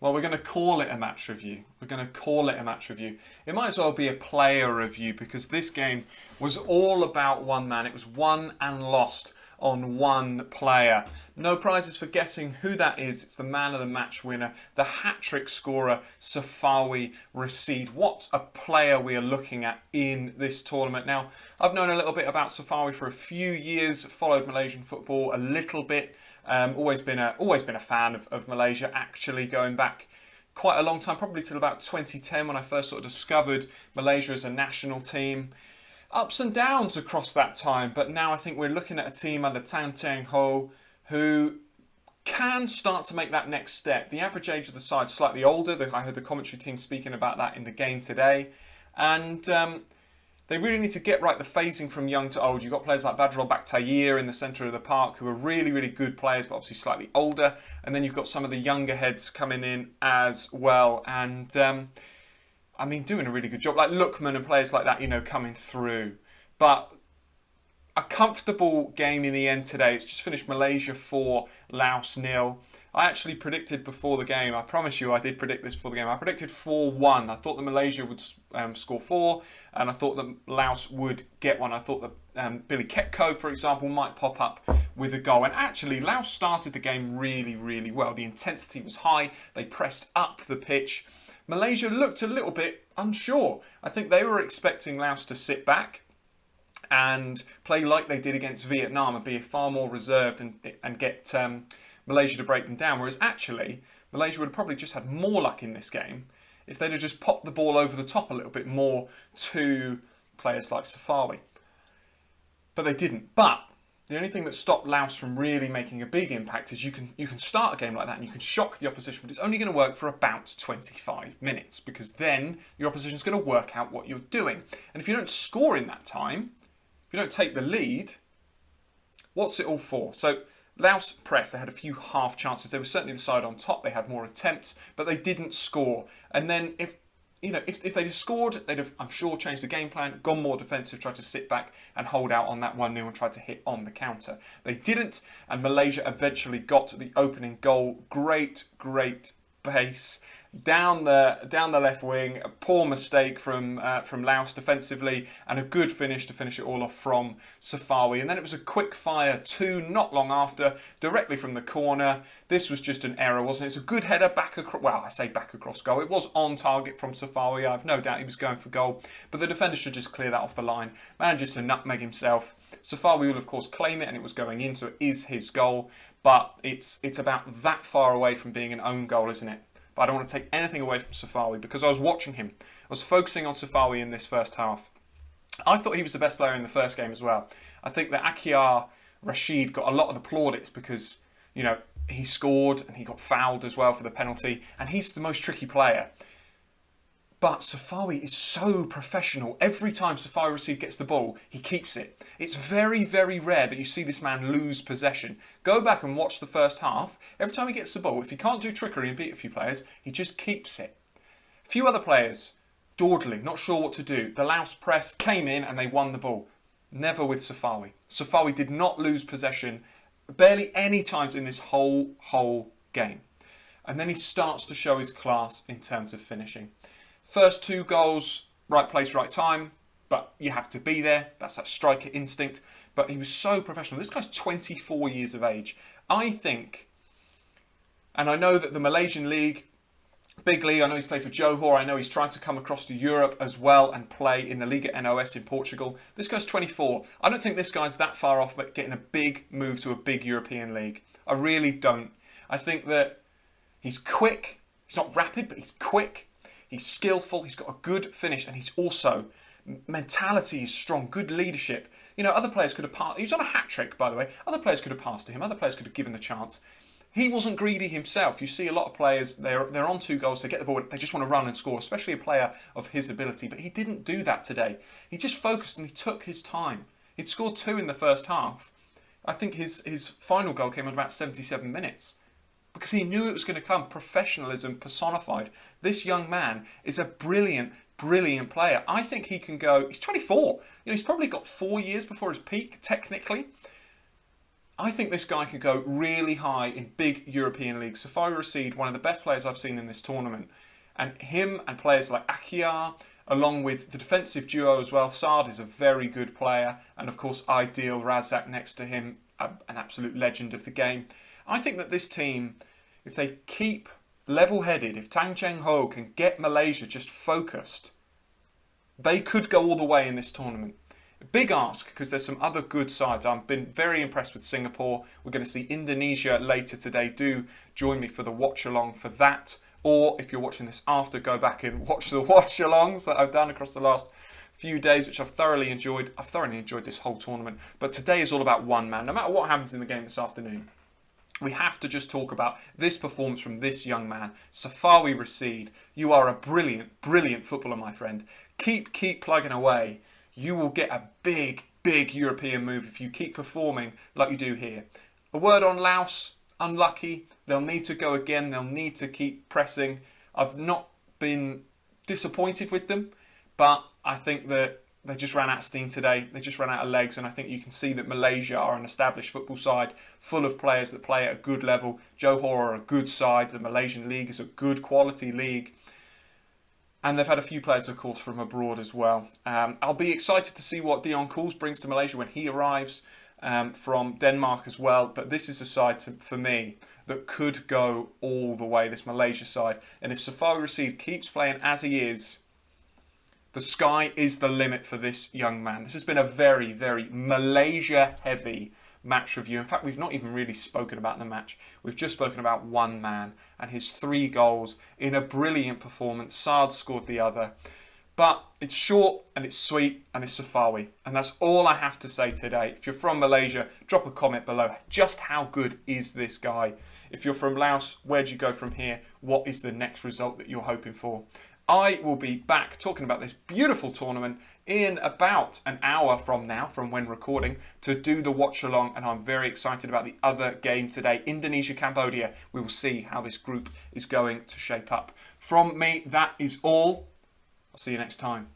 Well, we're going to call it a match review. We're going to call it a match review. It might as well be a player review because this game was all about one man. It was won and lost on one player. No prizes for guessing who that is. It's the man of the match winner, the hat-trick scorer, SAFAWI RASID. What a player we are looking at in this tournament. Now, I've known a little bit about SAFAWI for a few years, followed Malaysian football a little bit. Always been a fan of Malaysia, actually, going back quite a long time, probably till about 2010 when I first sort of discovered Malaysia as a national team. Ups and downs across that time, but now I think we're looking at a team under Tan Teng Ho who can start to make that next step. The average age of the side is slightly older. I heard the commentary team speaking about that in the game today. And they really need to get right the phasing from young to old. You've got players like Badrul Bakhtair in the centre of the park who are really, really good players, but obviously slightly older. And then you've got some of the younger heads coming in as well. And I mean, doing a really good job, like Lukman and players like that, you know, coming through. But a comfortable game in the end today. It's just finished Malaysia 4, Laos 0. I actually predicted before the game, I promise you I did predict this before the game, I predicted 4-1. I thought that Malaysia would score 4, and I thought that Laos would get one. I thought that Billy Ketko, for example, might pop up with a goal. And actually, Laos started the game really, really well. The intensity was high. They pressed up the pitch. Malaysia looked a little bit unsure. I think they were expecting Laos to sit back and play like they did against Vietnam and be far more reserved and get Malaysia to break them down. Whereas actually, Malaysia would have probably just had more luck in this game if they'd have just popped the ball over the top a little bit more to players like Safawi. But they didn't. But the only thing that stopped Laos from really making a big impact is you can start a game like that and you can shock the opposition, but it's only going to work for about 25 minutes because then your opposition is going to work out what you're doing. And if you don't score in that time, if you don't take the lead, what's it all for? So Laos pressed, they had a few half chances. They were certainly the side on top. They had more attempts, but they didn't score. And then if they'd have scored, they'd have, I'm sure, changed the game plan, gone more defensive, tried to sit back and hold out on that 1-0 and tried to hit on the counter. They didn't, and Malaysia eventually got to the opening goal. Great pace down the left wing. A poor mistake from Laos defensively, and a good finish to finish it all off from Safawi. And then it was a quick fire 2 not long after, directly from the corner. This was just an error, wasn't it? It's a good header back across. Well, I say back across goal. It was on target from Safawi. I have no doubt he was going for goal, but the defender should just clear that off the line. Manages to nutmeg himself. Safawi will of course claim it, and it was going in, so it is his goal. But it's about that far away from being an own goal, isn't it? But I don't want to take anything away from Safawi because I was watching him. I was focusing on Safawi in this first half. I thought he was the best player in the first game as well. I think that AFF Rashid got a lot of the plaudits because, you know, he scored and he got fouled as well for the penalty, and he's the most tricky player. But Safawi is so professional. Every time Safawi Rashid gets the ball, he keeps it. It's very, very rare that you see this man lose possession. Go back and watch the first half. Every time he gets the ball, if he can't do trickery and beat a few players, he just keeps it. A few other players, dawdling, not sure what to do. The Laos press came in and they won the ball. Never with Safawi. Safawi did not lose possession barely any times in this whole game. And then he starts to show his class in terms of finishing. First 2 goals, right place, right time, but you have to be there. That's that striker instinct. But he was so professional. This guy's 24 years of age. I think, and I know that the Malaysian league, big league, I know he's played for Johor. I know he's trying to come across to Europe as well and play in the Liga NOS in Portugal. This guy's 24. I don't think this guy's that far off but getting a big move to a big European league. I really don't. I think that he's quick. He's not rapid, but he's quick. He's skillful, he's got a good finish, and he's also, mentality is strong, good leadership. You know, other players could have passed. He was on a hat-trick, by the way. Other players could have passed to him. Other players could have given the chance. He wasn't greedy himself. You see a lot of players, they're on 2 goals, they get the ball, they just want to run and score, especially a player of his ability. But he didn't do that today. He just focused and he took his time. He'd scored 2 in the first half. I think his final goal came in about 77 minutes. Because he knew it was going to come. Professionalism personified. This young man is a brilliant player. I think he can go. He's 24. You know, he's probably got 4 years before his peak, technically. I think this guy could go really high in big European leagues. SAFAWI RASID, one of the best players I've seen in this tournament. And him and players like Akiyar, along with the defensive duo as well. Saad is a very good player. And of course, Ideal Razak next to him, an absolute legend of the game. I think that this team, if they keep level-headed, if Tang Cheng Ho can get Malaysia just focused, they could go all the way in this tournament. Big ask, because there's some other good sides. I've been very impressed with Singapore. We're going to see Indonesia later today. Do join me for the watch-along for that. Or if you're watching this after, go back and watch the watch-alongs that I've done across the last few days, which I've thoroughly enjoyed. I've thoroughly enjoyed this whole tournament. But today is all about one man. No matter what happens in the game this afternoon, we have to just talk about this performance from this young man, SAFAWI RASID. You are a brilliant, brilliant footballer, my friend. Keep plugging away. You will get a big, big European move if you keep performing like you do here. A word on Laos, unlucky. They'll need to go again. They'll need to keep pressing. I've not been disappointed with them, but I think that they just ran out of steam today. They just ran out of legs, and I think you can see that Malaysia are an established football side, full of players that play at a good level. Johor are a good side. The Malaysian league is a good quality league. And they've had a few players, of course, from abroad as well. I'll be excited to see what Dion Kools brings to Malaysia when he arrives from Denmark as well. But this is a side, for me, that could go all the way, this Malaysia side. And if SAFAWI RASID keeps playing as he is, the sky is the limit for this young man. This has been a very, very Malaysia-heavy match review. In fact, we've not even really spoken about the match. We've just spoken about one man and his 3 goals in a brilliant performance. Saad scored the other. But it's short and it's sweet and it's SAFAWI. And that's all I have to say today. If you're from Malaysia, drop a comment below. Just how good is this guy? If you're from Laos, where do you go from here? What is the next result that you're hoping for? I will be back talking about this beautiful tournament in about an hour from now, from when recording, to do the watch along, and I'm very excited about the other game today, Indonesia, Cambodia. We will see how this group is going to shape up. From me, that is all. I'll see you next time.